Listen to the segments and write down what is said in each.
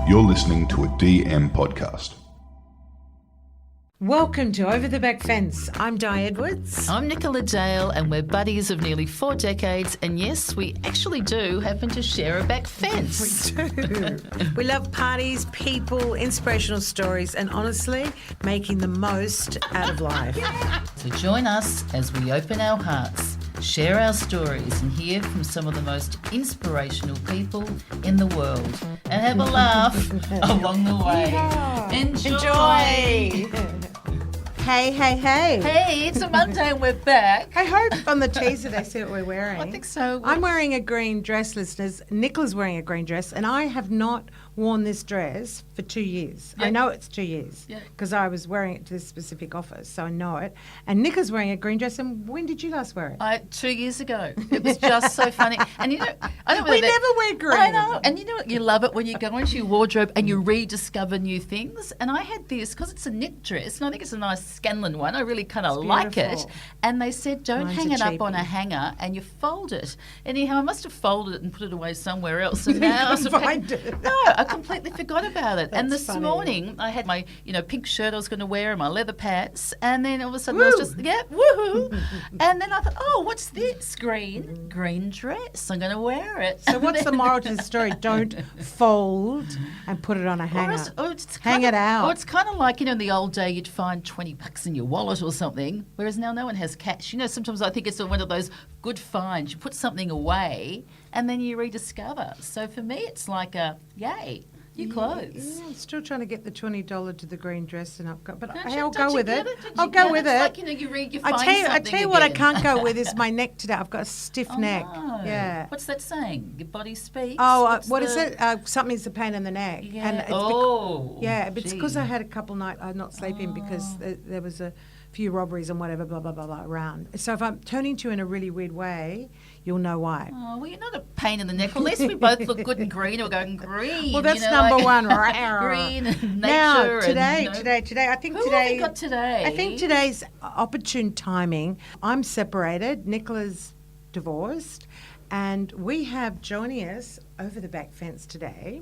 You're listening to a DM podcast. Welcome to Over the Back Fence. I'm Di Edwards. I'm Nicola Dale, and we're buddies of nearly 4 decades. And yes, we actually do happen to share a back fence. We do. We love parties, people, inspirational stories, and honestly, making the most out of life. So join us as we open our hearts, share our stories, and hear from some of the most inspirational people in the world. And have a laugh along the way. Yeah. Enjoy. Hey. Hey, it's a Monday and we're back. I hope on the teaser they see what we're wearing. I think so. I'm wearing a green dress, listeners. Nicola's wearing a green dress, and I have not worn this dress for 2 years. Yeah. I know it's 2 years because I was wearing it to this specific office, so I know it. And Nico's wearing a green dress, and when did you last wear it? 2 years ago. It was just so funny. And you know, I don't know We whether never wear green. I know. And you know what? You love it when you go into your wardrobe and you rediscover new things. And I had this, because it's a knit dress, and I think it's a nice Scanlan one. I really kind of like it. beautiful. And they said, don't Mine's hang a it up on a cheapie. hanger, and you fold it. Anyhow, I must have folded it and put it away somewhere else. And You now couldn't find it. No, I completely forgot about it. And That's this funny. morning, I had my pink shirt I was going to wear and my leather pants. And then all of a sudden, I was just, woohoo. And then I thought, oh, what's this? Green dress. I'm going to wear it. So what's the moral to the story? Don't fold and put it on a hanger. Hang it out. Or it's kind of like, in the old day, you'd find $20 in your wallet or something, whereas now no one has cash. Sometimes I think it's one of those good finds. You put something away and then you rediscover. So for me, it's like a, yay, new clothes. Yeah, I'm still trying to get the $20 to the green dress, and I've got. But Don't hey, you- I'll don't go you with get it. Don't I'll you go get with It's it. like, you I find tell you something what I again. can't go with is my neck today. I've got a stiff Oh, neck. no. Yeah. What's that saying? Your body speaks? Oh, What's what is the- it? Something's a pain in the neck. Yeah. And it's it's because gee. I had a couple nights not sleeping because there was a few robberies and whatever, blah, blah, blah, blah, around. So if I'm turning to you in a really weird way, you'll know why. Oh, well, you're not a pain in the neck. At least we both look good and green. We're going green. Well, that's number one. Green and nature. Now, today, and, today, I think Who today. have we got today? I think today's opportune timing. I'm separated. Nicola's divorced. And we have joining us over the back fence today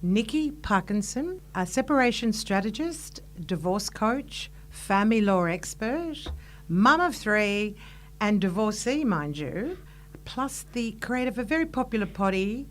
Nikki Parkinson, a separation strategist, divorce coach, family law expert, mum of 3, and divorcee, mind you, plus the creator of a very popular potty,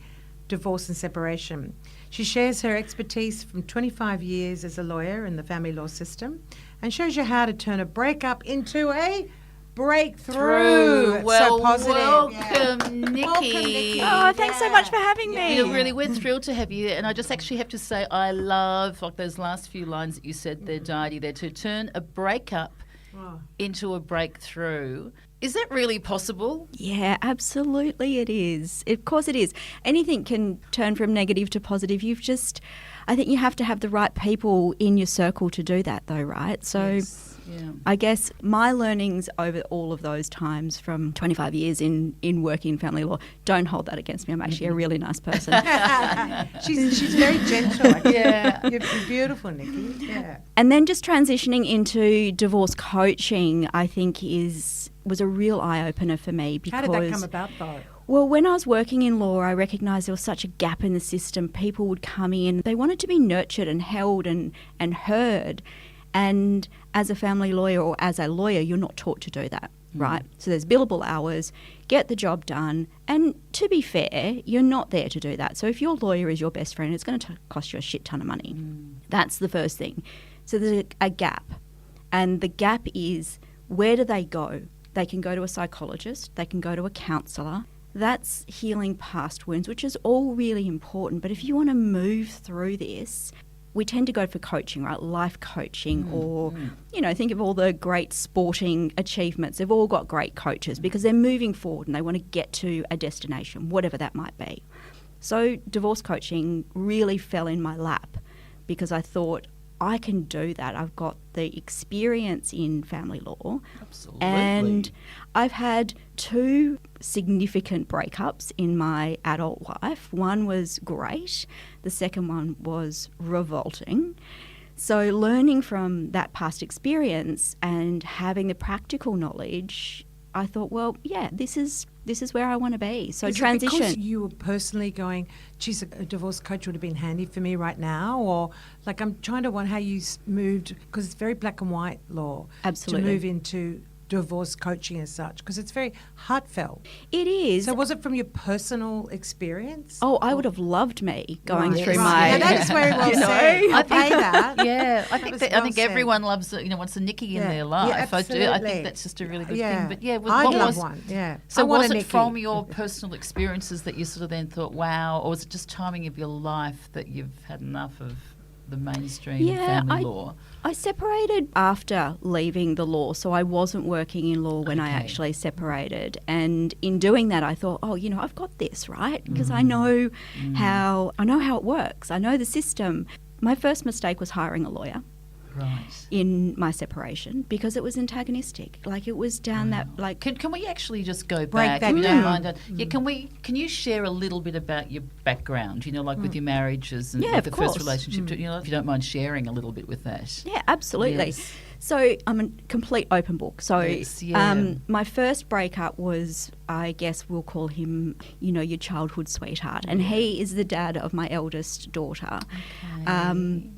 Divorce and Separation. She shares her expertise from 25 years as a lawyer in the family law system and shows you how to turn a breakup into a breakthrough. Well, so positive. welcome, Nikki. Welcome, Nikki. Oh, thanks so much for having me. We're thrilled to have you. And I just actually have to say, I love those last few lines that you said there, Didy, there, to turn a breakup into a breakthrough. Is that really possible? Yeah, absolutely it is. Of course it is. Anything can turn from negative to positive. I think you have to have the right people in your circle to do that though, right? So Yes. Yeah. I guess my learnings over all of those times from 25 years in working in family law, don't hold that against me. I'm actually a really nice person. She's very gentle. Yeah. You're beautiful, Nikki. Yeah. And then just transitioning into divorce coaching, I think was a real eye-opener for me. Because How did that come about, though? Well, when I was working in law, I recognised there was such a gap in the system. People would come in, they wanted to be nurtured and held and heard. And as a family lawyer or as a lawyer, you're not taught to do that, right? So there's billable hours, get the job done. And to be fair, you're not there to do that. So if your lawyer is your best friend, it's going to cost you a shit ton of money. That's the first thing. So there's a gap. And the gap is, where do they go? They can go to a psychologist, they can go to a counsellor. That's healing past wounds, which is all really important. But if you want to move through this, we tend to go for coaching, right? Life coaching or, think of all the great sporting achievements. They've all got great coaches because they're moving forward and they want to get to a destination, whatever that might be. So divorce coaching really fell in my lap because I thought, I can do that. I've got the experience in family law. Absolutely. And I've had 2 significant breakups in my adult life. One was great. The second one was revolting. So learning from that past experience and having the practical knowledge I thought, well, yeah, this is where I want to be. So Is it transition. because you were personally going, geez, a divorce coach would have been handy for me right now? Or, like, I'm trying to wonder how you moved, because it's very black and white law. Absolutely. To move into divorce coaching as such, because it's very heartfelt. It is. So was it from your personal experience? Oh, I would have loved me going Right, through right. my. Yeah, that's very well you know, said. I pay that. Yeah, I That think was I well think said. everyone loves wants a Nikki in Yeah. their life. Yeah, I absolutely. think that's just a really good Yeah. thing. But yeah, I'd what love was one. Yeah. So I want was a it Nikki. from your personal experiences that you sort of then thought, wow, or was it just timing of your life that you've had enough of the mainstream family law? I separated after leaving the law, so I wasn't working in law when I Okay. actually separated. And in doing that, I thought, oh, I've got this, right? Because I know how it works. I know the system. My first mistake was hiring a lawyer Right. in my separation because it was antagonistic. Like, it was down that, like, Can we actually just go Break back? that if you down. don't mind? Yeah, can you share a little bit about your background? Like with your marriages and Yeah, like of the course. first relationship. If you don't mind sharing a little bit with that. yeah, absolutely. Yes. So I'm a complete open book. So Yes, yeah. my first breakup was, I guess we'll call him, your childhood sweetheart. And he is the dad of my eldest daughter.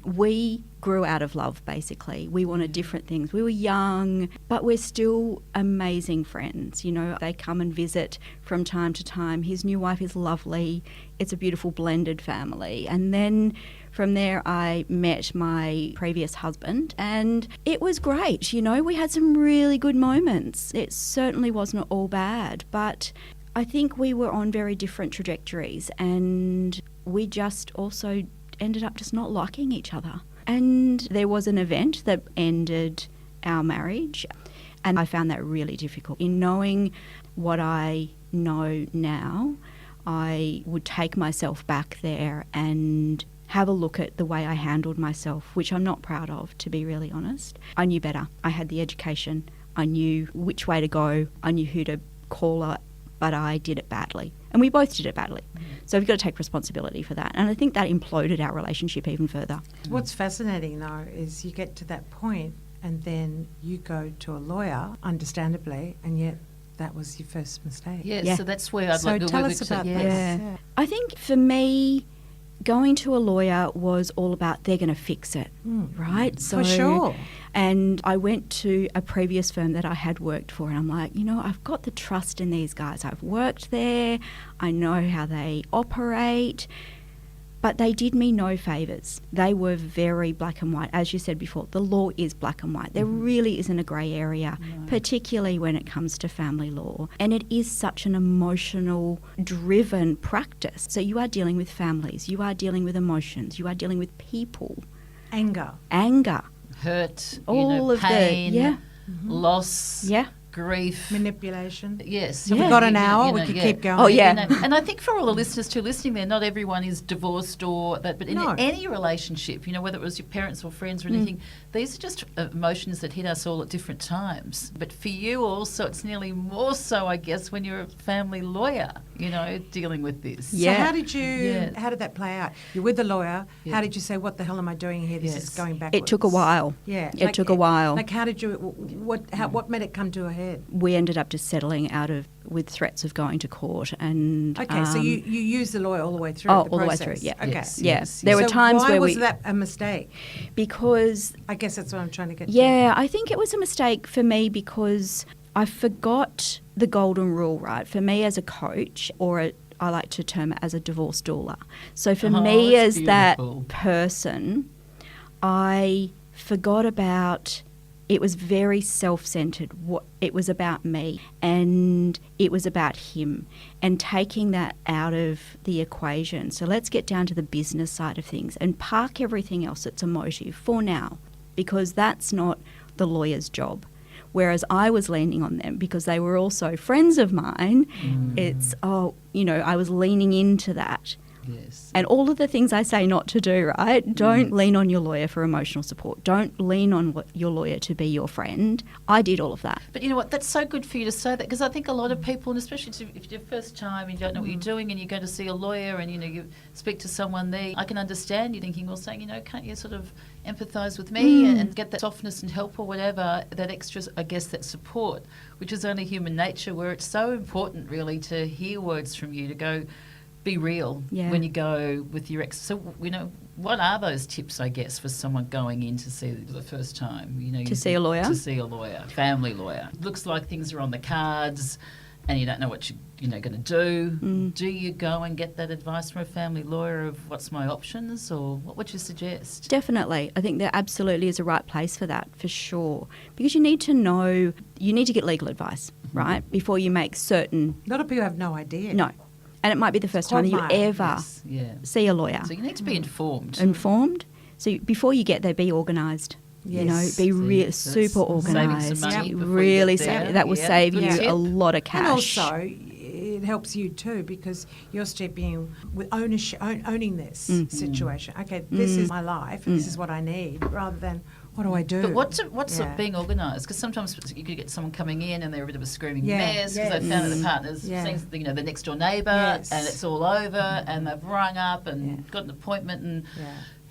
We grew out of love, basically. We wanted different things. We were young, but we're still amazing friends. They come and visit from time to time. His new wife is lovely. It's a beautiful blended family. And then from there, I met my previous husband, and it was great. We had some really good moments. It certainly wasn't all bad, but I think we were on very different trajectories, and we just also ended up just not liking each other. And there was an event that ended our marriage, and I found that really difficult. In knowing what I know now, I would take myself back there and have a look at the way I handled myself, which I'm not proud of, to be really honest. I knew better. I had the education. I knew which way to go. I knew who to call up, but I did it badly. And we both did it badly. So we've got to take responsibility for that. And I think that imploded our relationship even further. What's fascinating, though, is you get to that point and then you go to a lawyer, understandably, and yet that was your first mistake. Yeah. So that's where I'd So like to tell work us with- about yeah. this. Yeah. I think for me, going to a lawyer was all about they're going to fix it, right? For sure. And I went to a previous firm that I had worked for, and I'm like, I've got the trust in these guys. I've worked there. I know how they operate. But they did me no favours. They were very black and white. As you said before, the law is black and white. There really isn't a grey area, particularly when it comes to family law. And it is such an emotional driven practice. So you are dealing with families, you are dealing with emotions, you are dealing with people. Anger. Anger. Hurt, All of the- pain, yeah. loss, Yeah. grief. Manipulation. Yes. Have we got an hour? We could keep going. Oh, yeah. And I think for all the listeners too listening there, not everyone is divorced or that, but in No. any relationship, whether it was your parents or friends or anything, these are just emotions that hit us all at different times. But for you also, it's nearly more so, I guess, when you're a family lawyer, dealing with this. Yeah. So how did that play out? You're with the lawyer. Yeah. How did you say, what the hell am I doing here? This Yes. is going backwards. It took a while. Yeah. It took a while. Like, how did you, what made it come to a head? We ended up just settling with threats of going to court. And Okay, so you used the lawyer all the way through Oh, the all the way process. through, yeah. Okay. Yes, yeah, yes, there were So times why where was that a mistake? because I guess that's what I'm trying to get to. yeah, I think it was a mistake for me because I forgot the golden rule, right? For me as a coach, I like to term it as a divorce doula. So for me that's as that beautiful. person, I forgot about. It was very self-centered. It was about me and it was about him, and taking that out of the equation. So let's get down to the business side of things and park everything else that's emotive for now, because that's not the lawyer's job. Whereas I was leaning on them because they were also friends of mine. It's, I was leaning into that. Yes. And all of the things I say not to do, right? Don't lean on your lawyer for emotional support. Don't lean on your lawyer to be your friend. I did all of that. But you know what? That's so good for you to say that, because I think a lot of people, and especially if it's your first time and you don't know what you're doing and you go to see a lawyer and, you speak to someone there, I can understand you thinking, well, saying, can't you sort of empathise with me and get that softness and help or whatever, that extra, I guess, that support, which is only human nature, where it's so important really to hear words from you, to go, be real when you go with your ex. So, what are those tips, I guess, for someone going in to see for the first time? To see a lawyer? To see a lawyer, family lawyer. Looks like things are on the cards and you don't know what you're going to do. Do you go and get that advice from a family lawyer of what's my options, or what would you suggest? Definitely. I think there absolutely is a right place for that, for sure. Because you need to get legal advice, right, before you make certain... A lot of people have no idea. No. And it might be the first time that you ever see a lawyer. So you need to be informed. Informed. So before you get there, be organised. Yes. Be super organised. Saving some money really before you get there. that will save Good you tip. a lot of cash. And also, it helps you too, because you're stepping in with owning this situation. Okay, this is my life, and this is what I need, rather than what do I do? But what's being organised? Because sometimes you could get someone coming in and they're a bit of a screaming mess because they found that the partner's seen the next door neighbour and it's all over and they've rung up and got an appointment and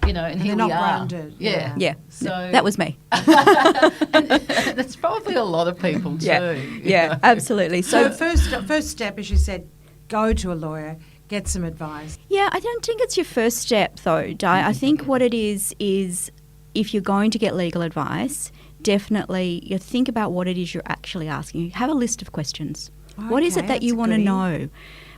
and here they're we not are. grounded. Yeah. So that was me. and that's probably a lot of people too. Yeah, absolutely. So first step, as you said, go to a lawyer, get some advice. Yeah, I don't think it's your first step though, Di. I think what it is if you're going to get legal advice, definitely you think about what it is you're actually asking. You have a list of questions. What is it that you want to know?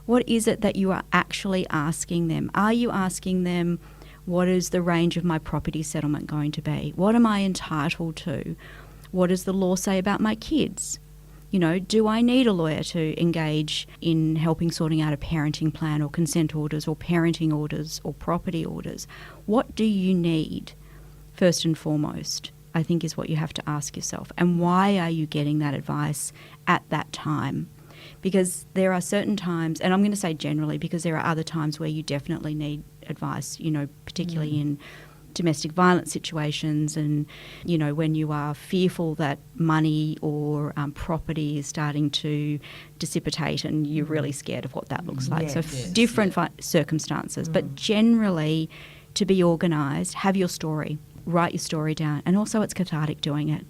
What is it that you are actually asking them? Are you asking them, what is the range of my property settlement going to be? What am I entitled to? What does the law say about my kids? Do I need a lawyer to engage in helping sorting out a parenting plan or consent orders or parenting orders or property orders? What do you need? First and foremost, I think, is what you have to ask yourself. And why are you getting that advice at that time? Because there are certain times, and I'm going to say generally, because there are other times where you definitely need advice, particularly in domestic violence situations and, when you are fearful that money or property is starting to dissipate and you're really scared of what that looks like. Different circumstances. But generally, to be organised, have your story. Write your story down. And also it's cathartic doing it.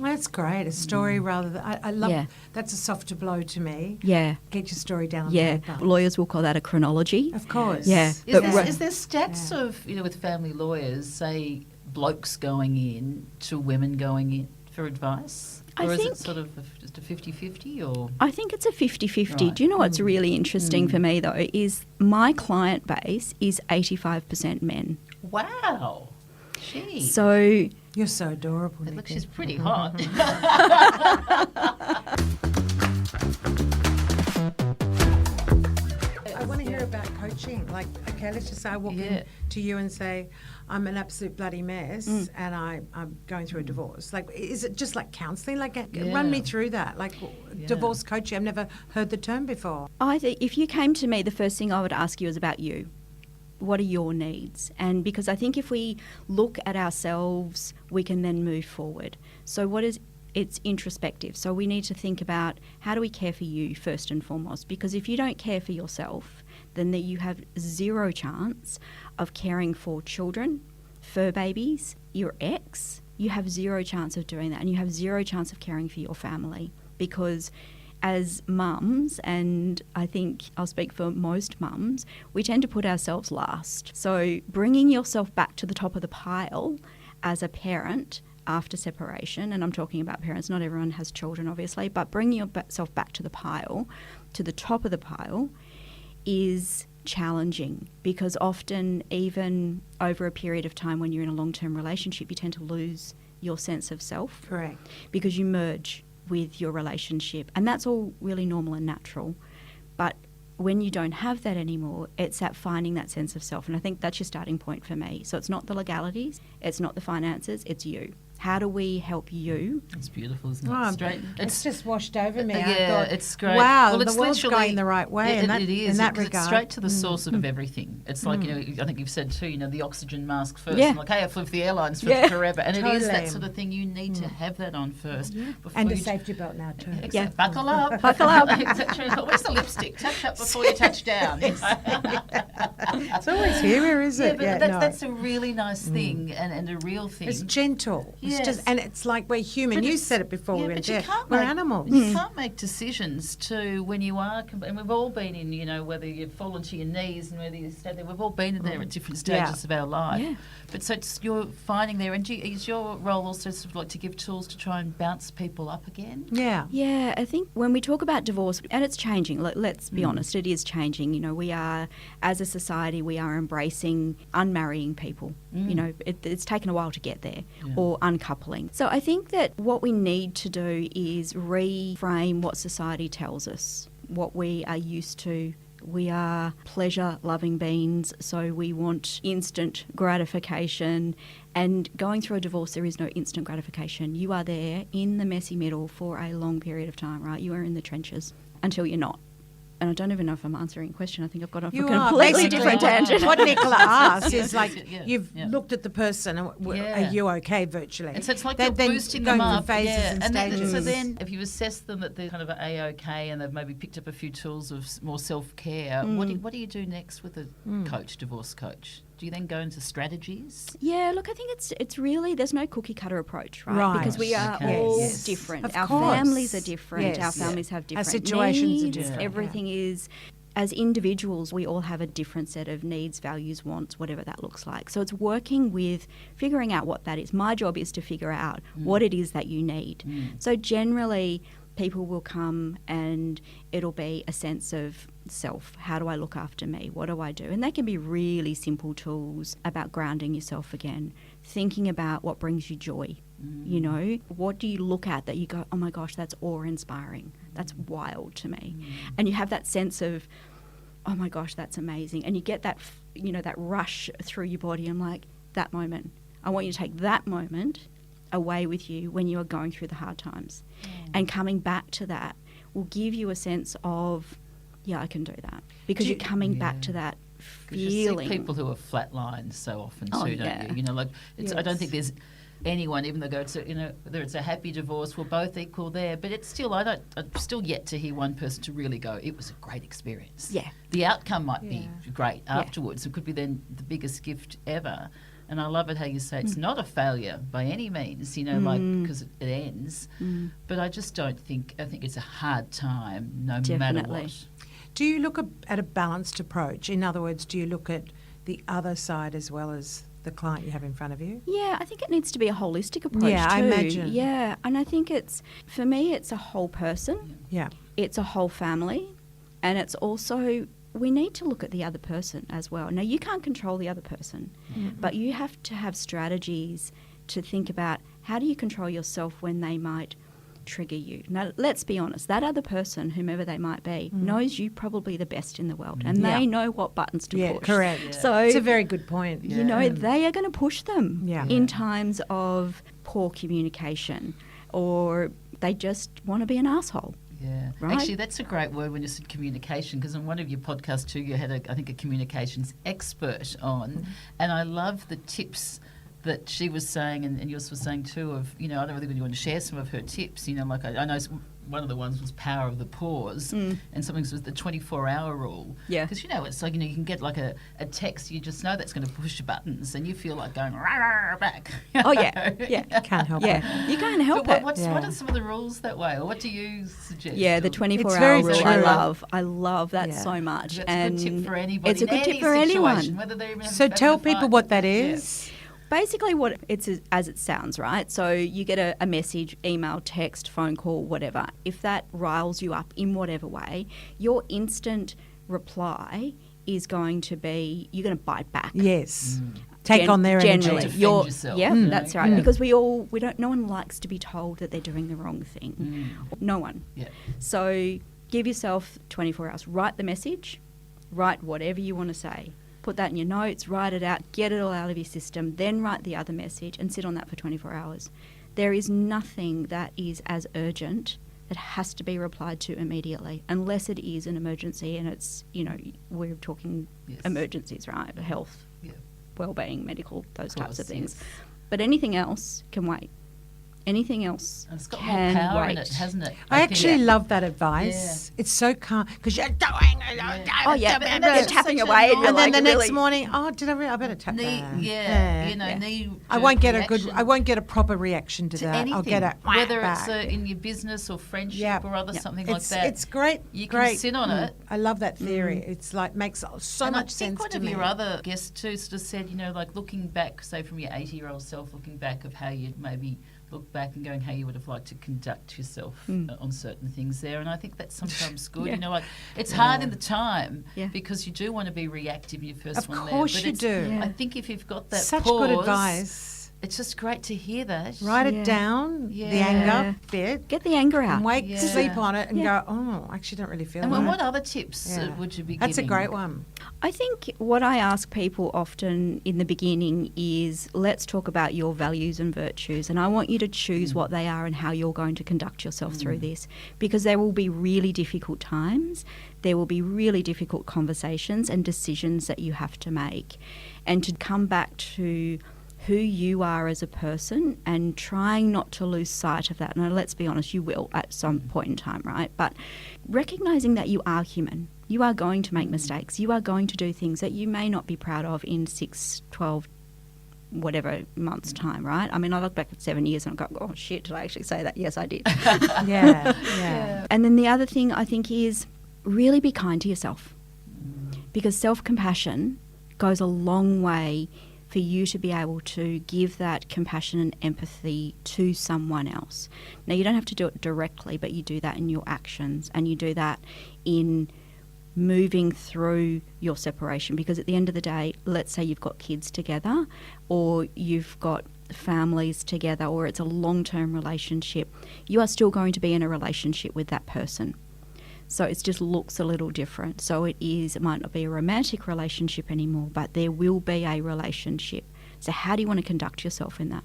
That's great. A story rather than... I love... That's a softer blow to me. Yeah. Get your story down on paper. Lawyers will call that a chronology. Of course. Yeah. Is there stats of, with family lawyers, say, blokes going in to women going in for advice? Or is it sort of just a 50-50 or...? I think it's a 50-50. Right. Do you know what's really interesting for me, though, is my client base is 85% men. Wow. Gee. So... You're so adorable, Nikki. Look, she's pretty hot. I want to hear about coaching. Like, okay, let's just say I walk in to you and say, I'm an absolute bloody mess and I'm going through a divorce. Like, is it just like counselling? Like, run me through that. Like, divorce coaching, I've never heard the term before. I think if you came to me, the first thing I would ask you is about you. What are your needs? And because I think if we look at ourselves, we can then move forward. So it's introspective. So we need to think about, how do we care for you first and foremost? Because if you don't care for yourself, then you have zero chance of caring for children, fur babies, your ex. You have zero chance of doing that, and you have zero chance of caring for your family, because as mums, and I think I'll speak for most mums, we tend to put ourselves last. So bringing yourself back to the top of the pile as a parent after separation, and I'm talking about parents, not everyone has children obviously, but bringing yourself back to the pile, to the top of the pile, is challenging, because often even over a period of time when you're in a long-term relationship, you tend to lose your sense of self. Correct. Because you merge with your relationship, and that's all really normal and natural. But when you don't have that anymore, it's that finding that sense of self, and I think that's your starting point for me. So it's not the legalities, it's not the finances, it's you. How do we help you? It's beautiful, isn't it? Oh, Straight. it's just washed over me. I Yeah, thought, it's great. wow, Well, it's the world's literally going the right way It is in that 'cause regard. It's straight to the source of everything. It's like, I think you've said too, the oxygen mask first. Yeah. I'm like, hey, I flew for the airlines for Yeah. forever. And it is that Totally. sort of thing. You need to have that on first. Before And a you safety belt now too. Yeah. Buckle up. Buckle up. Where's the lipstick? Touch up before you touch down. It's always here, is it? But that's a really nice thing and a real thing. It's gentle. Yes. It's just, and it's like we're human. But you it's- said it before we went but you there. can't We're make- animals. You can't make decisions to when you are, and we've all been in, whether you've fallen to your knees and whether you stand there, we've all been in there at different stages of our life. Yeah. But so you're finding there, and is your role also sort of like to give tools to try and bounce people up again? Yeah. Yeah, I think when we talk about divorce, and it's changing, let's be honest, it is changing. We are, as a society, we are embracing unmarrying people. It's taken a while to get there, or uncoupling. So I think that what we need to do is reframe what society tells us, what we are used to. We are pleasure-loving beings, so we want instant gratification. And going through a divorce, there is no instant gratification. You are there in the messy middle for a long period of time, right? You are in the trenches until you're not. And I don't even know if I'm answering a question. I think I've got off a completely Basically, different tangent. What Nicola asked is like, Yeah, you've yeah. looked at the person, and are Yeah. you okay virtually? And so it's like Then you're boosting going them through up. phases and stages. So then if you assess them that they're kind of A-OK and they've maybe picked up a few tools of more self-care, what do you do next with a divorce coach? Do you then go into strategies? Yeah, look, I think it's really, there's no cookie cutter approach, right? Right. Because we are Okay. all Yes. different. Of Our course. families are different. Yes. Our families have different situations are needs. different, Everything is, as individuals, we all have a different set of needs, values, wants, whatever that looks like. So it's working with figuring out what that is. My job is to figure out what it is that you need. So generally, people will come and it'll be a sense of self. How do I look after me? What do I do? And they can be really simple tools about grounding yourself again, thinking about what brings you joy. What do you look at that you go, oh my gosh, that's awe-inspiring. That's wild to me. And you have that sense of, oh my gosh, that's amazing. And you get that, that rush through your body. I'm like, that moment. I want you to take that moment away with you when you are going through the hard times. And coming back to that will give you a sense of, yeah, I can do that. Because you're coming back to that feeling. You see people who are flatlined so often Oh, too, yeah. don't you? I don't think there's anyone, even though it's whether it's a happy divorce, we're both equal there. But it's still, I'm still yet to hear one person to really go, it was a great experience. Yeah. The outcome might be great afterwards. It could be then the biggest gift ever. And I love it how you say it's not a failure by any means, because it ends. But I just don't think, I think it's a hard time no matter what. Do you look at a balanced approach? In other words, do you look at the other side as well as the client you have in front of you? Yeah, I think it needs to be a holistic approach Yeah, too. I imagine. Yeah, and I think for me, it's a whole person. Yeah. It's a whole family. And it's also, we need to look at the other person as well. Now, you can't control the other person, but you have to have strategies to think about how do you control yourself when they might trigger you. Now, let's be honest, that other person, whomever they might be, knows you probably the best in the world, and they know what buttons to push. Correct. Yeah. So It's a very good point. they are going to push them Yeah. in times of poor communication, or they just want to be an asshole. Yeah. Right? Actually, that's a great word when you said communication, because in one of your podcasts too, you had, I think, a communications expert on, and I love the tips that she was saying, and yours was saying too, of, I don't really want to share some of her tips, like I know one of the ones was power of the pause, and something was the 24-hour rule. Yeah. Because, it's like, you can get like a text, you just know that's going to push your buttons, and you feel like going, rah, rah, back. Oh, yeah, yeah. Can't help it. Yeah, you can't help But it. what are some of the rules that way, or what do you suggest? Yeah, the Or- 24-hour very rule, true. I love that Yeah. so much. That's and a good tip for anybody. It's a in good tip any for situation, anyone. Whether they're even So having tell a people fight. what that Yeah. is. Basically, what it's as it sounds, right? So you get a message, email, text, phone call, whatever. If that riles you up in whatever way, your instant reply is going to be, you're going to bite back. Yes. Take on their energy. Generally, Defend you're, yourself. yeah, Mm. that's right. Yeah. Because no one likes to be told that they're doing the wrong thing. No one. Yeah. So give yourself 24 hours. Write the message. Write whatever you want to say. Put that in your notes, write it out, get it all out of your system, then write the other message and sit on that for 24 hours. there is nothing that is as urgent that has to be replied to immediately, unless it is an emergency, and it's, we're talking Yes. emergencies, right? Health, Yeah. well-being, medical, those types of course, things. yes. But anything else can wait. Anything else And it's got can more power wait. in it, hasn't it? I think. actually love that advice. It's so calm because you're doing. Oh, yeah, but and that's you're such tapping a away, and you're And then like, the next really, morning, I better tap Knee, that. knee. I won't get reaction I won't get a proper reaction to to that. anything, I'll get a whether back. it's in your business or friendship Yep. or other Yep. something like that. It's great. You can great. sit on it. I love that theory. It's like makes so And much I think sense one to of me. your other guests too sort of said, like looking back, say from your 80-year-old self, looking back of how you'd maybe look back and going how you would have liked to conduct yourself on certain things there. And I think that's sometimes good. Yeah. Like it's hard in the time Yeah. because you do want to be reactive in your first Of one there. course But you it's- do. Yeah. I think if you've got that Such pause, good advice. it's just great to hear that. Write Yeah. it down, the Yeah. anger bit, get the anger out. and wake, Yeah. sleep on it, and Yeah. go. Oh, I actually don't really feel And that. what other tips Yeah. would you be That's a giving? great one. I think what I ask people often in the beginning is, let's talk about your values and virtues, and I want you to choose what they are and how you're going to conduct yourself through this, because there will be really difficult times, there will be really difficult conversations and decisions that you have to make, and to come back to who you are as a person and trying not to lose sight of that. Now, let's be honest, you will at some point in time, right? But recognising that you are human. You are going to make mistakes. You are going to do things that you may not be proud of in 6, 12, whatever months' time, right? I mean, I look back at 7 years and I go, oh, shit, did I actually say that? Yes, I did. Yeah. And then the other thing I think is really be kind to yourself, because self-compassion goes a long way for you to be able to give that compassion and empathy to someone else. Now, you don't have to do it directly, but you do that in your actions, and you do that in moving through your separation, because at the end of the day, let's say you've got kids together or you've got families together, or it's a long-term relationship, you are still going to be in a relationship with that person. So it just looks a little different. So it might not be a romantic relationship anymore, but there will be a relationship. So how do you want to conduct yourself in that?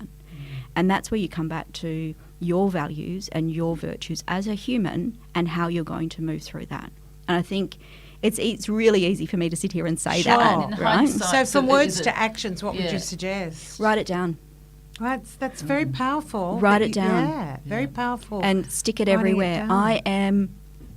And that's where you come back to your values and your virtues as a human and how you're going to move through that. And I think it's really easy for me to sit here and say Sure. that, And in right? hindsight, So from words is it- to actions, what would Yeah. you suggest? Write it down Right, that's very powerful. Write that it down. Yeah, very powerful. and stick it Writing it everywhere. down. I am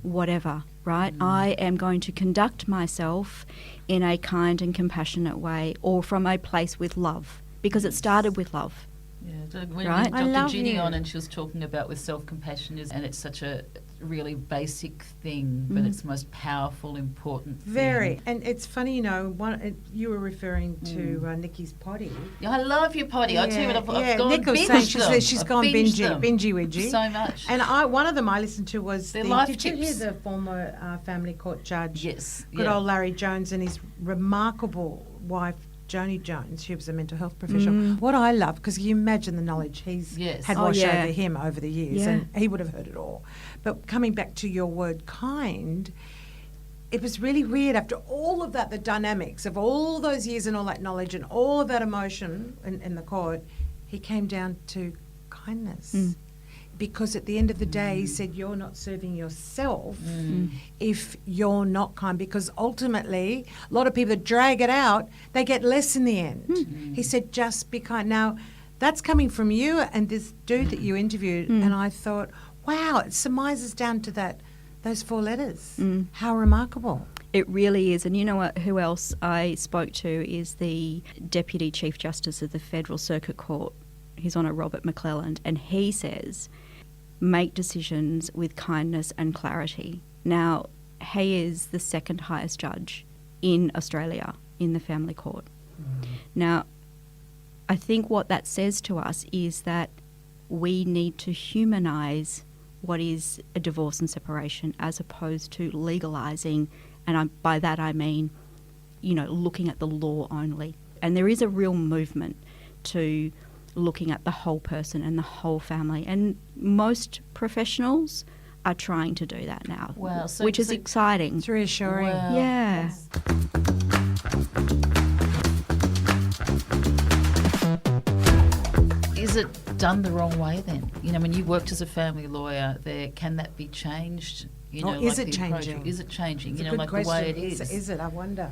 whatever, right? I am going to conduct myself in a kind and compassionate way, or from a place with love, because it started with love. Yeah, when Right? I Dr. love Ginny you. on, and she was talking about with self-compassion and it's such a really basic thing, but it's the most powerful, important thing. Very. And it's funny, you were referring to Nikki's potty. Yeah, I love your potty. I tell you what, I've gone Nick was binged saying them. she's I've gone binged them bingey widgy. so much. And one of them I listened to was They're life did you hear tips. the former family court judge? Yes, Good yeah. old Larry Jones and his remarkable wife, Joni Jones. She was a mental health professional. What I love, because you imagine the knowledge he's Yes. had Oh, washed yeah. over him over the years, Yeah. and he would have heard it all. But coming back to your word kind, it was really weird after all of that, the dynamics of all those years and all that knowledge and all of that emotion in the court, he came down to kindness. Because at the end of the day, he said, you're not serving yourself if you're not kind. Because ultimately, a lot of people that drag it out, they get less in the end. He said, just be kind. Now, that's coming from you and this dude that you interviewed. And I thought, wow, it surmises down to those 4 letters. How remarkable. It really is. And you know what? Who else I spoke to is the Deputy Chief Justice of the Federal Circuit Court. He's on a Robert McClelland, and he says, make decisions with kindness and clarity. Now, he is the second highest judge in Australia in the family court. Now, I think what that says to us is that we need to humanise what is a divorce and separation as opposed to legalising, and by that I mean, looking at the law only. And there is a real movement to looking at the whole person and the whole family, and most professionals are trying to do that now, Wow, so which is it's exciting. It's reassuring. Wow. Yeah. Is it done the wrong way then? You know, when you worked as a family lawyer there, can that be changed? You know, Or is like it the approach, changing? or is it changing? It's You a know, good like question. the way it is. Is it? I wonder.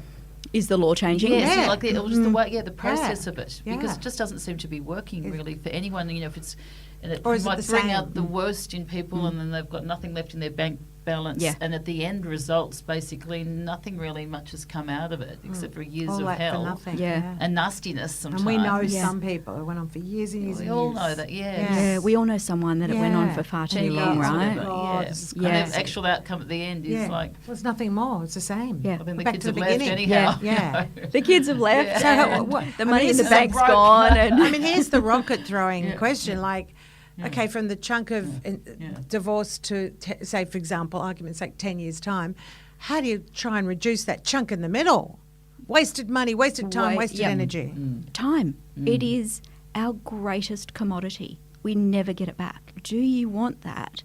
Is the law changing? Yes, Yeah. like the, or just the way, the process of it, Yeah. because it just doesn't seem to be working really for anyone. You know, if it's, and it Or is it might the bring same? out the worst in people, and then they've got nothing left in their bank balance, Yeah. and at the end results, basically nothing really much has come out of it except for years All of that hell for nothing. Yeah. and nastiness. Sometimes, And we know Yeah. some people who went on for years and years we and all years. know that. Yeah, Yeah, we all know someone that it went on for far too 10 long, years, right? whatever, Oh, yeah. this is And crazy. the actual outcome at the end is Yeah. like, Well, it's nothing more. It's the same. Yeah. I think the Back kids to have the left beginning. anyhow. Yeah. you know. The kids have left. Yeah. So and what- the I money mean, in the this is a bank's broke- gone. And I mean, here's the rocket throwing Yeah. question. Like, okay, from the chunk of Yeah. divorce to, say, for example, argument's sake, 10 years' time, how do you try and reduce that chunk in the middle? Wasted money, wasted time, wasted yeah. energy. time. It is our greatest commodity. We never get it back. Do you want that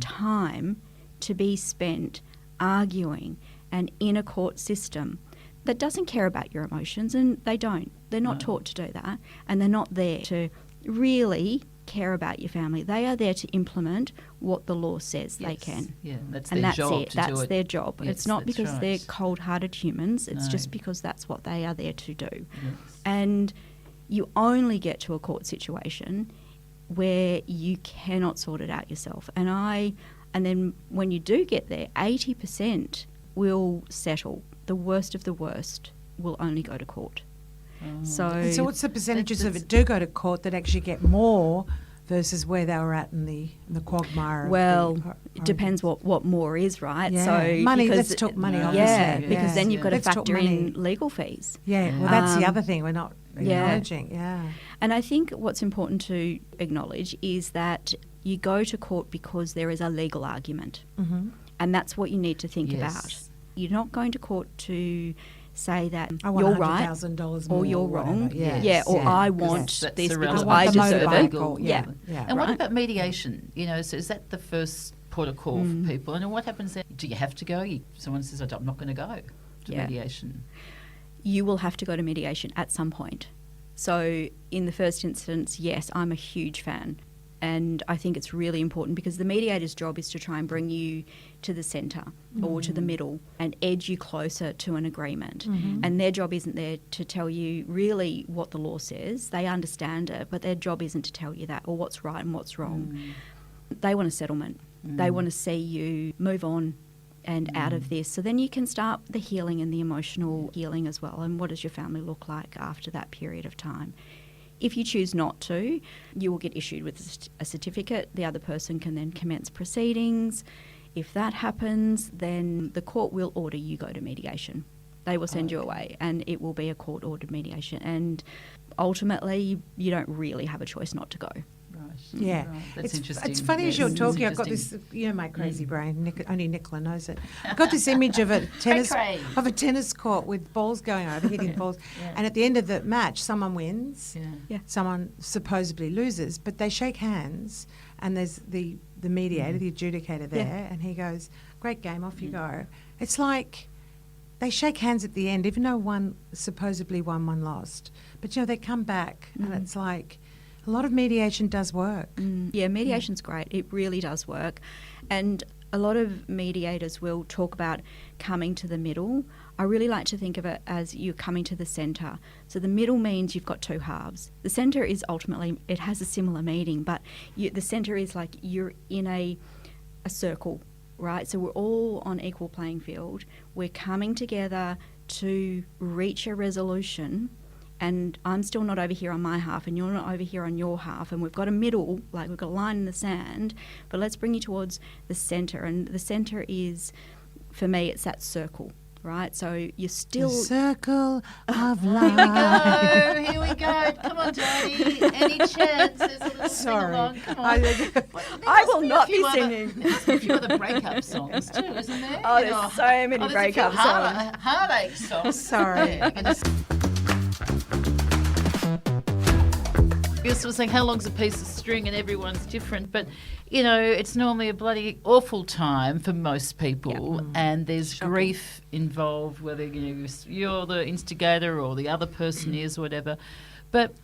time to be spent arguing and in a court system that doesn't care about your emotions? And they don't. They're not taught to do that. And they're not there to really care about your family. They are there to implement what the law says they Yes. can. Yeah, that's And their that's job it. to That's do it. their job. Yes, it's not that's because they're right. cold-hearted humans. It's No. just because that's what they are there to do. Yes. And you only get to a court situation where you cannot sort it out yourself. And then when you do get there, 80% will settle. The worst of the worst will only go to court. So, And so what's the percentages of that's- it do go to court that actually get more versus where they were at in the quagmire? well, it depends what more is, right? Yeah. So Money, because- let's talk money, Yeah, obviously. Yeah, because then you've got to Let's talk factor in money. legal fees. Yeah, well, that's the Um, other thing we're not yeah. acknowledging. Yeah. And I think what's important to acknowledge is that you go to court because there is a legal argument. Mm-hmm. And that's what you need to think Yes. about. You're not going to court to say that I want you're right $100,000 more or you're whatever. wrong. Yeah. or Yeah. I Yes. want That's this the because relevant- I want the deserve it. motorbike. Yeah. Yeah. And what Right. about mediation? You know, so is that the first port of call for people? And what happens then? Do you have to go? Someone says, I'm not going to go to Yeah. mediation. You will have to go to mediation at some point. So in the first instance, yes, I'm a huge fan. And I think it's really important because the mediator's job is to try and bring you to the centre or to the middle and edge you closer to an agreement. And their job isn't there to tell you really what the law says. They understand it, but their job isn't to tell you that or what's right and what's wrong. They want a settlement. They want to see you move on and out of this. So then you can start the healing and the emotional healing as well. And what does your family look like after that period of time? If you choose not to, you will get issued with a certificate. The other person can then commence proceedings. If that happens, then the court will order you go to mediation. They will send you away and it will be a court-ordered mediation. And ultimately, you don't really have a choice not to go. Right. Yeah, Right. That's it's, interesting. It's funny as Yes, you're it's talking. I've got interesting. this, my crazy brain. Only Nicola knows it. I've got this image of a tennis court with balls going over, hitting balls, Yeah. and at the end of the match, someone wins, Yeah. someone supposedly loses, but they shake hands, and there's the mediator, the adjudicator there, and he goes, "Great game, off you go." It's like they shake hands at the end, even though one supposedly won, one lost, but they come back, and it's like. A lot of mediation does work. Yeah, mediation's great. It really does work. And a lot of mediators will talk about coming to the middle. I really like to think of it as you're coming to the centre. So the middle means you've got two halves. The centre is ultimately, it has a similar meaning, but the centre is like you're in a circle, right? So we're all on equal playing field. We're coming together to reach a resolution. And I'm still not over here on my half and you're not over here on your half, and we've got a middle, like we've got a line in the sand, but let's bring you towards the centre. And the centre is, for me, it's that circle, right? So you're still... The circle of Here life. we go. Here we go. Come on, Jodie. Any chance? There's a little Sorry. sing-along. Come on. I will not be singing. There must be a few other breakup songs too, isn't there? Oh, there's so many there's a few breakup songs. Heartache songs. Sorry. Yeah, you're sort of saying how long's a piece of string, and everyone's different, but it's normally a bloody awful time for most people, and there's grief involved, whether you're the instigator or the other person is, whatever. But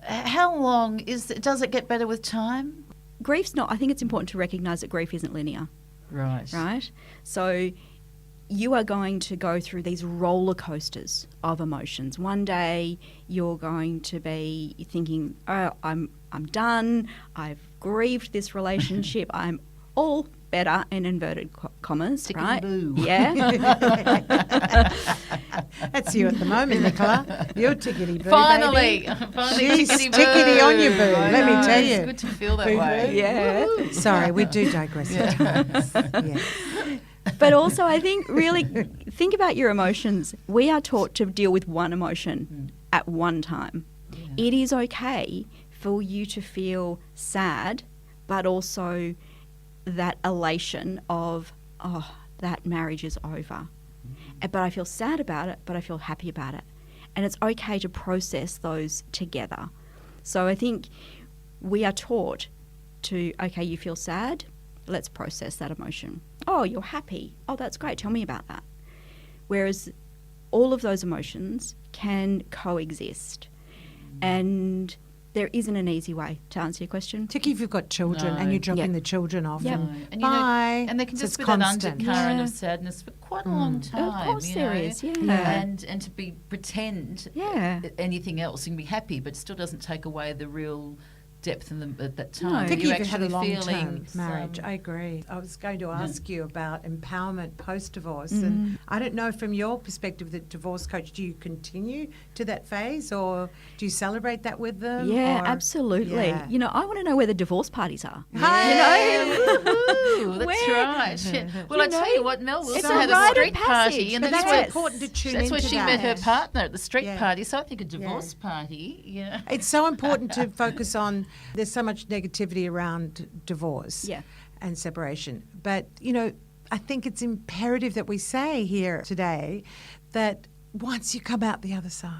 How long does it get better with time? Grief's not, I think it's important to recognise that grief isn't linear, Right. right? So you are going to go through these roller coasters of emotions. One day you're going to be thinking, oh, I'm done, I've grieved this relationship, I'm all better in inverted commas, right? Tickety-boo. Yeah. That's you at the moment, Nicola. You're tickety boo. Finally, baby. finally, She's tickety-boo. tickety on you, boo. I Let me know, tell it's you. good to feel that Boo-boo. way. Yeah. Sorry, we do digress at times. Yeah. But also, I think really think about your emotions. We are taught to deal with one emotion at one time. Yeah. It is okay for you to feel sad, but also that elation of, oh, that marriage is over. But I feel sad about it, but I feel happy about it. And it's okay to process those together. So I think we are taught to, okay, you feel sad, let's process that emotion. Oh, you're happy. Oh, that's great. Tell me about that. Whereas all of those emotions can coexist. And there isn't an easy way to answer your question. Particularly if you've got children No. and you're dropping Yeah. the children off. Yeah. And And, bye. and there can So just it's be constant. that undercurrent Yeah. of sadness for quite a long time. Of course there know? is, yeah. And to pretend Yeah. anything else and be happy, but it still doesn't take away the real depth in at that time. No. Particularly You're if you had a actually long-term feeling marriage. some- I agree. I was going to ask you about empowerment post-divorce. And I don't know from your perspective, the divorce coach, do you continue to that phase or do you celebrate that with them? Yeah, or- absolutely. Yeah. You know, I want to know where the divorce parties are. Hey! Woohoo, that's Where- right. Yeah. Well, You I tell know, you what, Mel it's Wilson a had a rite of street passage, party, and But that's that's where important to tune that's where into she that. met her partner at the street Yeah. party. So I think a divorce party, yeah. It's so important to focus on, there's so much negativity around divorce Yeah. and separation. But, you know, I think it's imperative that we say here today that once you come out the other side,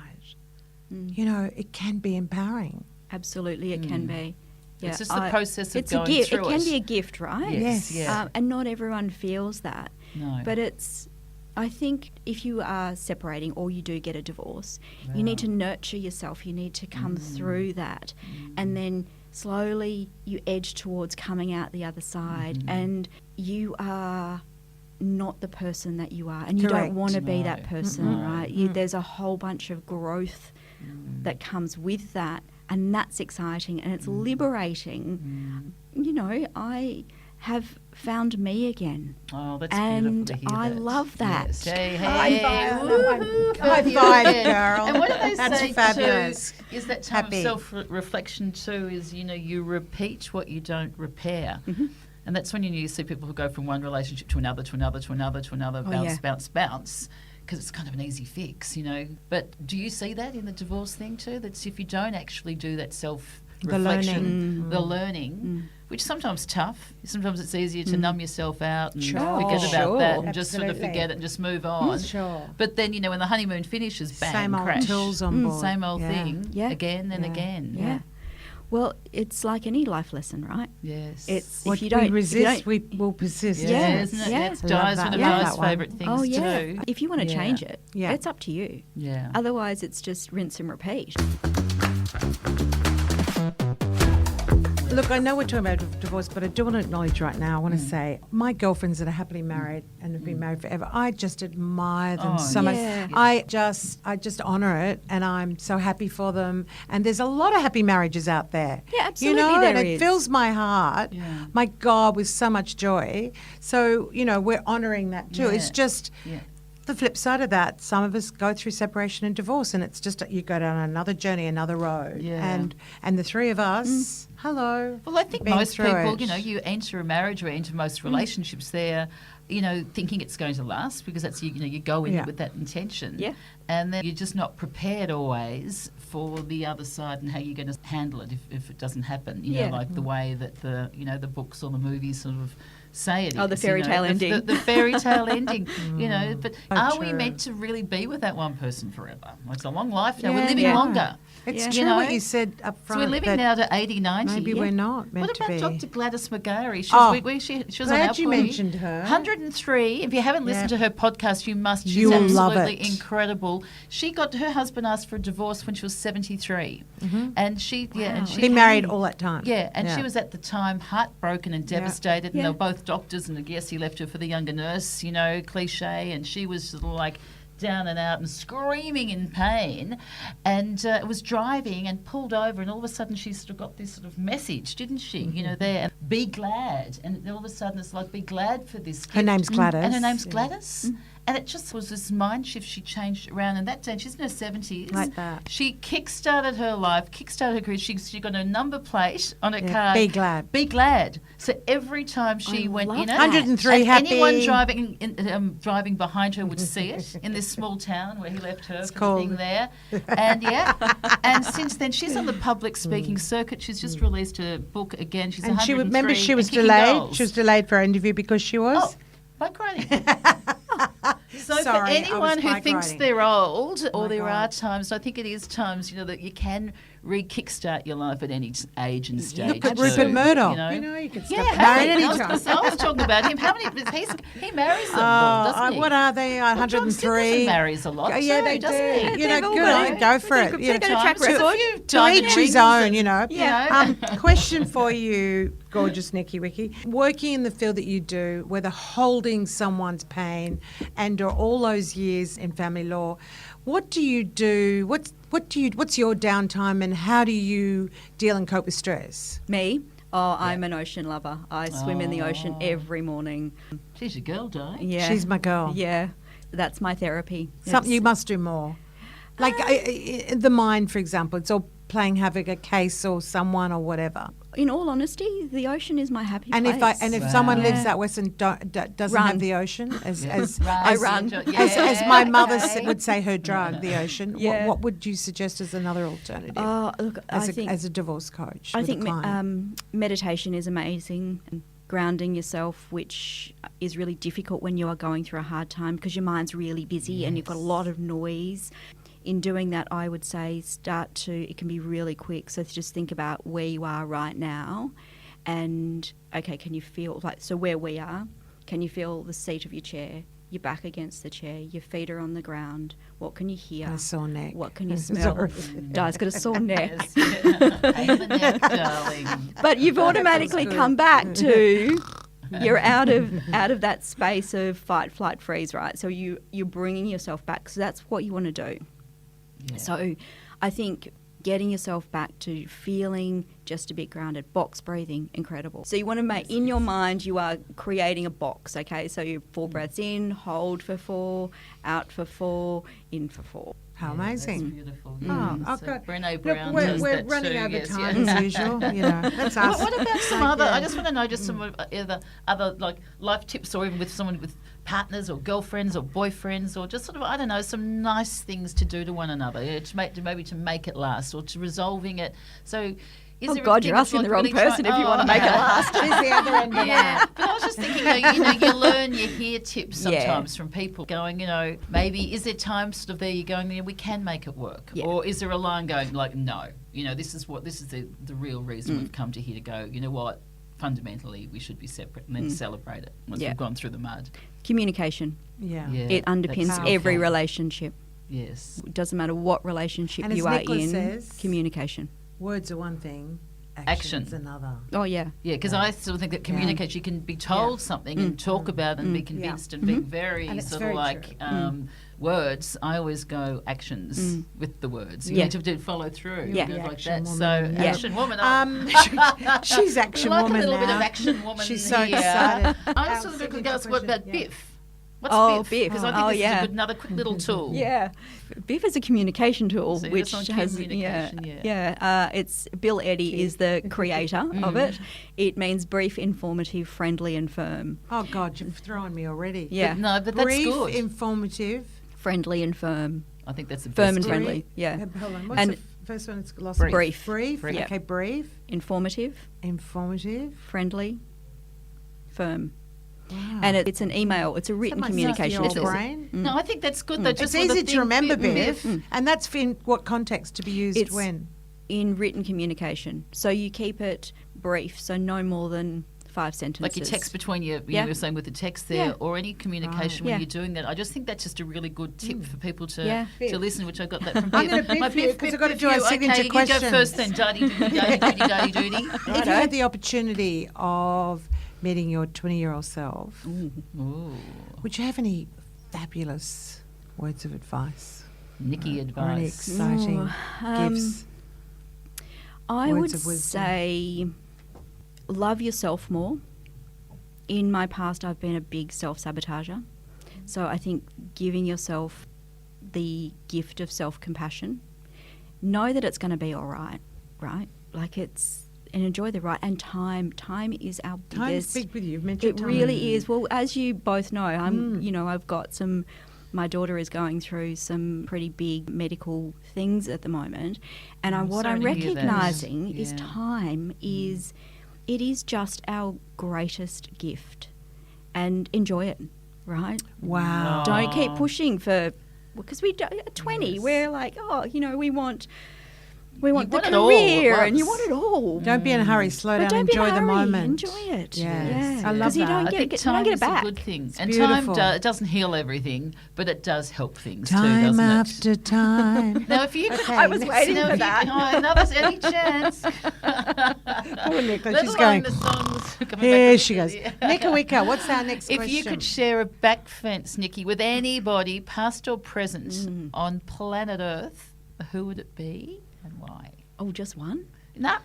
you know, it can be empowering. Absolutely, it can be. Yeah, It's just the process of it's going a gift. through It can it. be a gift, right? Yes, Yes. yeah. And not everyone feels that. No. But I think if you are separating or you do get a divorce, you need to nurture yourself. You need to come through that. And then slowly you edge towards coming out the other side. And you are not the person that you are. And you Correct. don't want to be No. that person, right? There's a whole bunch of growth that comes with that. And that's exciting and it's liberating. You know, I have found me again. Oh, that's And beautiful to hear I that. love that. Yes. Hey, High hey, five. woo-hoo. High Yeah. five, girl. And what do they That's say fabulous. too? Is that time Happy. of self-reflection too? Is you repeat what you don't repair. And that's when you see people who go from one relationship to another, to another, to another, to another, Oh, bounce, yeah. bounce, bounce, because it's kind of an easy fix, But do you see that in the divorce thing too? That's if you don't actually do that self-reflection, the learning, which sometimes tough. Sometimes it's easier to numb yourself out and Sure. forget about Sure. that and just sort of Absolutely. forget it and just move on. Sure. But then, when the honeymoon finishes, bang, Same old crash. tools on board. Same old Yeah. thing, Yeah. again and Yeah. again. Yeah. Well, it's like any life lesson, right? Yes. It's What if you we don't if you resist, don't- we will persist. Yeah, Yeah. isn't it? Yeah. It's Love Di's that. one of Love Di's that one. favourite things Oh yeah. too. If you want to Yeah. change it, Yeah. it's up to you. Yeah. Otherwise, it's just rinse and repeat. Look, I know we're talking about divorce, but I do want to acknowledge right now, I want to say, my girlfriends that are happily married and have been married forever, I just admire them Oh, so much. yeah. I just honour it and I'm so happy for them. And there's a lot of happy marriages out there. Yeah, absolutely You know, there and it is. fills my heart, Yeah. my God, with so much joy. So, we're honouring that too. It's Yeah. just... Yeah. The flip side of that, some of us go through separation and divorce, and it's just you go down another journey, another road. Yeah. And the three of us, hello. Well, I think been most through people, it. you enter a marriage or enter most relationships there, thinking it's going to last because that's you go in Yeah. with that intention. Yeah. And then you're just not prepared always for the other side and how you're going to handle it if it doesn't happen. Yeah. Like the way that the books or the movies sort of say it is. Oh, the fairy tale ending. The fairy tale ending, But So are we true. meant to really be with that one person forever? It's a long life now. We're Yeah, living yeah. longer. It's Yeah. true You know? what you said up So front. we're living that now to 80, 90. Maybe we're not meant What to about be. Dr. Gladys McGarry? She Oh, was, she was on glad our you party. mentioned her. 103. If you haven't listened Yeah. to her podcast, you must. She's You'll love absolutely it. incredible. She got her husband asked for a divorce when she was 73, and she and she He married all that time. Yeah, and she was at the time heartbroken and devastated, and Yeah. they were both doctors, and I guess he left her for the younger nurse, cliche, and she was sort of like down and out and screaming in pain, and was driving and pulled over, and all of a sudden she sort of got this sort of message, didn't she? There, be glad, and all of a sudden it's like, be glad for this gift. Her name's Gladys. And her name's Yeah. Gladys. And it just was this mind shift she changed around. And that day, she's in her 70s. Like that. She kick-started her life, kick-started her career. She got a number plate on her car. Be glad. Be glad. So every time she I went love in it, that. 103 and happy. anyone driving behind her would see it in this small town where he left her for the called- thing there. And and since then she's on the public speaking circuit. She's just released her book again. She's And 103 remember she was and kicking delayed. goals. She was delayed for her interview because she was. Oh, bike riding. So Sorry, for I was anyone who bike thinks riding. they're old, or my there God. are times, I think it is times, that you can re-kickstart your life at any age and stage. Look at too, Rupert Murdoch. You could Yeah, married any I was, time. I was talking about him. How many? He marries them, doesn't he? What are they? Well, John 103. Singleton marries a lot. Yeah, too, they doesn't do. He? You know, They've all good got on it. go for They've it. got- You they've know, got a track Times, record. a few to diamond each his rings own, and- you know. Yeah. Question for you, gorgeous Nikki Wiki. Working in the field that you do, whether holding someone's pain and or all those years in family law, what do you do? What's your downtime and how do you deal and cope with stress? Me? Oh, I'm an ocean lover. I swim in the ocean every morning. She's your girl, Di. Yeah. She's my girl. Yeah. That's my therapy. Something you It's- must do more. Like the mind, for example, it's all playing havoc, a case or someone or whatever. In all honesty, the ocean is my happy And place. if someone lives Yeah. out west and doesn't Run. have the ocean, as I run. as my mother okay. would say, her drug, the ocean. Yeah. What would you suggest as another alternative? Look, as I think as a divorce coach, I with think a client? meditation is amazing. And grounding yourself, which is really difficult when you are going through a hard time because your mind's really busy and you've got a lot of noise. In doing that, I would say it can be really quick. So just think about where you are right now and, okay, can you feel, so where we are, can you feel the seat of your chair, your back against the chair, your feet are on the ground, what can you hear? A sore neck. What can you Sorry. smell? Di's got a sore neck. Yes, yeah. Pain in the neck, darling. But you've automatically good. come back to you're out of that space of fight, flight, freeze, right? So you're bringing yourself back. So that's what you want to do. Yeah. So I think getting yourself back to feeling just a bit grounded, box breathing, incredible. So you want to make, in your mind, you are creating a box, okay? So you 4 breaths in, hold for 4, out for 4, in for 4. How Yeah, amazing. That's beautiful. Oh, Yeah. I've got. Breno Look, Brown we're does that running too, over yes, time yeah. as usual. You know, that's us. What about some Like, other? yeah. I just want to know just some other like life tips, or even with someone with partners or girlfriends or boyfriends, or just sort of, I don't know, some nice things to do to one another, maybe to make it last or to resolving it. So. Is Oh there God, anything you're that's asking the like wrong really try- person if you want to make it last. She's the other end of Yeah, that. but I was just thinking, you hear tips Yeah. sometimes from people going, maybe is there times sort of there you're going, we can make it work, Yeah. or is there a line going like, no, this is the real reason we've come to here to go. You know what? Fundamentally, we should be separate, and then celebrate it once Yeah. we've gone through the mud. Communication. Yeah. Yeah, It underpins that's every powerful. relationship. Yes. It doesn't matter what relationship And as you are Nicola in, says- communication. Words are one thing. Action. Action's another. Oh, yeah. Yeah, because I sort of think that communication, you can be told something and talk about it and be convinced and be very And it's sort very of like words. I always go actions with the words. You Yeah. need to follow through. Yeah. It goes like Action that. woman. So Yeah. action woman. She's action like woman a little now. bit of action woman. She's so here. excited. I Our just sort of signature ask what about question, yeah. Biff? What's Oh, Biff? Biff. Because I think Oh, this yeah. is another quick little tool. Yeah, Biff is a communication tool, So which that's on has communication, It's Bill Eddy is the creator of it. It means brief, informative, friendly, and firm. Oh God, you've thrown me already. Yeah, No, but that's Brief, good. informative. friendly and firm, I think that's the firm best and tip. friendly. Yeah, Hold on. What's And- the first one? It's lost. Brief. Brief. Brief. Brief. Okay, brief. informative, Informative. friendly, firm. And it's an email. It's a written That must communication. suck your It's brain. No, I think that's good though. It's Just with easy the to remember, Biff. Biff. And that's in what context to be used It's- when? in written communication. So you keep it brief, so no more than 5 sentences. Like your text between you Yeah. were saying with the text there, Yeah. or any communication Right. when Yeah. you're doing that. I just think that's just a really good tip for people to Yeah. to listen, which I got that from I'm Biff. gonna My biff you, 'cause I've got to biff do our you. signature Okay, you questions. go first then, daddy doody, daddy doody. If you had the opportunity of meeting your 20-year-old self, Ooh, would you have any fabulous words of advice? Nikki Or any advice. exciting gifts? I Words would of wisdom. say love yourself more. In my past, I've been a big self-sabotager. So I think giving yourself the gift of self-compassion, know that it's going to be all right, right? Like and enjoy the ride. And time is our Time's biggest. big with you. You've mentioned It time. really is. Well, as you both know, I've got my daughter is going through some pretty big medical things at the moment. And what sorry I'm to hear that. recognising is Yeah. time it is just our greatest gift. And enjoy it, right? Wow. Don't keep pushing because at 20, we're like, we want the want it all career at and you once. want it all. Don't be in a hurry. Slow But down. don't be in a Enjoy the hurry. moment. Enjoy it. Yes. I love 'Cause you that. don't I think you time don't get is it back. a good thing, and beautiful. it doesn't heal everything, but it does help things too, Time doesn't after it? time. Now, if you could, Okay, I was next- waiting now, for if you- that. Oh, another any chance. Poor Nicola, Let she's alone going. the songs coming back Here on she the goes. video. Nicola, what's our next If question? you could share a back fence, Nikki, with anybody, past or present, on planet Earth, who would it be and why? Oh, just one? Nah,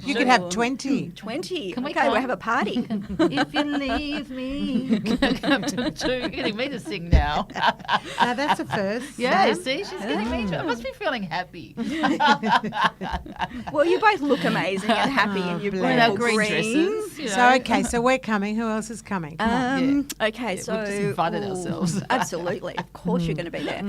You could have 20. 20. Can we okay, come? we'll have a party. If you leave me. You're getting me to sing now. Now that's a first. Yeah, Sam. see, she's getting me to. I must be feeling happy. Well, you both look amazing and happy in your bless. We're in our beautiful green dresses. You So know. okay, so we're coming. Who else is coming? Come on. Okay, Yeah, so we've just invited ourselves. Absolutely, of course you're going to be there.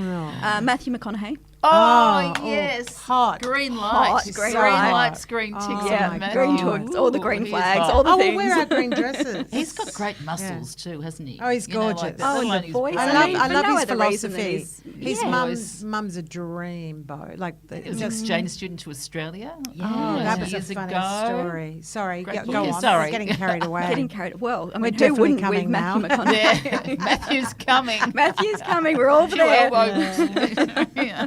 Matthew McConaughey. Oh, Oh, yes. hot. Green Hot, lights. green green light. lights, green ticks. Oh, on yeah, my Matthew. green God. twigs, all the green Ooh, he is flags, hot. all the Oh, we'll things. wear our green dresses. He's got great muscles too, hasn't he? Oh, he's You know, like gorgeous. that. Oh, Let and alone the his voice. brain. I love no his other reason than philosophy. His Yeah. mum's a dream boat. Like He was an exchange student to Australia. Oh, that was a years funny ago. story. Sorry, Great go book. on. Sorry. We're getting carried away. Getting carried. Well, I We're mean, who definitely wouldn't with coming Matthew now. McConaughey? Yeah, Matthew's coming. Matthew's coming. We're all Few there. elbows. Yeah.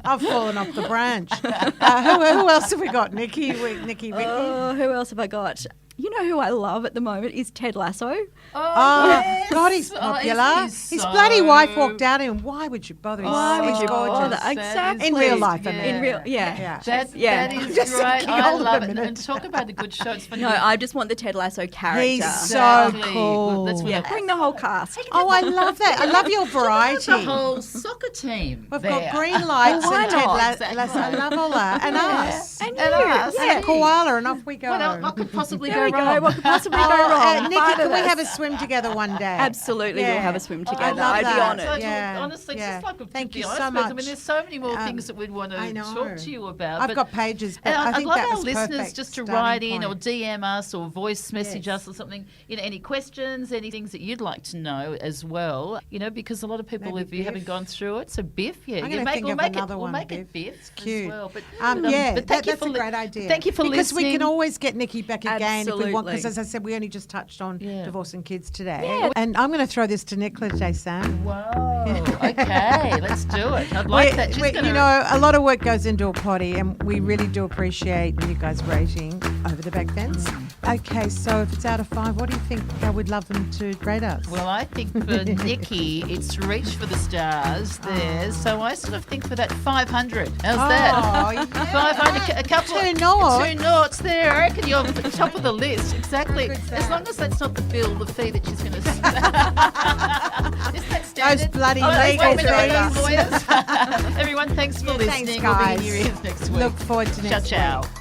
I've fallen off the branch. Who else have we got? Nikki, Vicky. Oh, who else have I got? You know who I love at the moment is Ted Lasso. Oh, yes. God, he's Oh, popular. he's His so- bloody wife walked out and why would you bother? He's Why so would you gorgeous. bother? Exactly. In real life, I mean. In real, yeah. Yeah. That Yeah. is Just great. thinking, I hold on love a it. minute. And talk about a good show. It's funny. No, I just want the Ted Lasso character. He's Exactly. so cool. That's what yeah, bring the whole cast. Oh, I love that. I love your the variety. whole soccer team. We've there. got green lights Well, why and Ted not? Exactly. Lasso. I love all that. And us. And And you. us. And a koala, and off we go. What else? What could possibly There go we go. wrong? What could possibly go Oh, wrong? Nikki, Five can of we us. have a swim together one day? Absolutely, Yeah. we'll have a swim I together. love I'd be that. honoured. Yeah. Honestly, Yeah. just like Thank you the so icebergs. much. I mean, there's so many more Um, things that we'd want I to know. talk to you about. I've but- got pages, but And I I'd think love that our was listeners perfect just to starting write in or point. DM us or voice message Yes. us or something. You know, any questions, any things that you'd like to know as well. You know, because a lot of people, Maybe if you haven't Biff. gone through it, so Biff, yeah, I'm you gonna think we'll of make another it. one, We'll make it Biff. Biff It's cute. as well. But, Yeah, but thank you that's for a great idea. Thank you for because listening. we can always get Nikki back again if we want. Because Absolutely. as I said, we only just touched on Yeah. divorce and kids today. Yeah. And I'm going to throw this to Nicola today, Sam. Whoa. Okay, let's do it. I'd like that. She's gonna, You know, a lot of work goes into a potty, and we really do appreciate you guys rating Over the Back Fence. Okay, so if it's out of 5, what do you think we'd love them to rate us? Well, I think for Nikki, it's reach for the stars there. So I sort of think for that 500. How's that? Oh, yeah. 500, a couple Two of noughts. 2 noughts there. I reckon you're at the top of the list. Exactly. Good As Sam. long as that's not the fee that she's going to. Isn't that standard? Those bloody wait legal a minute, fees. lawyers. Everyone, thanks for Yeah, thanks, listening. We'll be in guys. your ears next week. Look forward to next Ciao, week. ciao.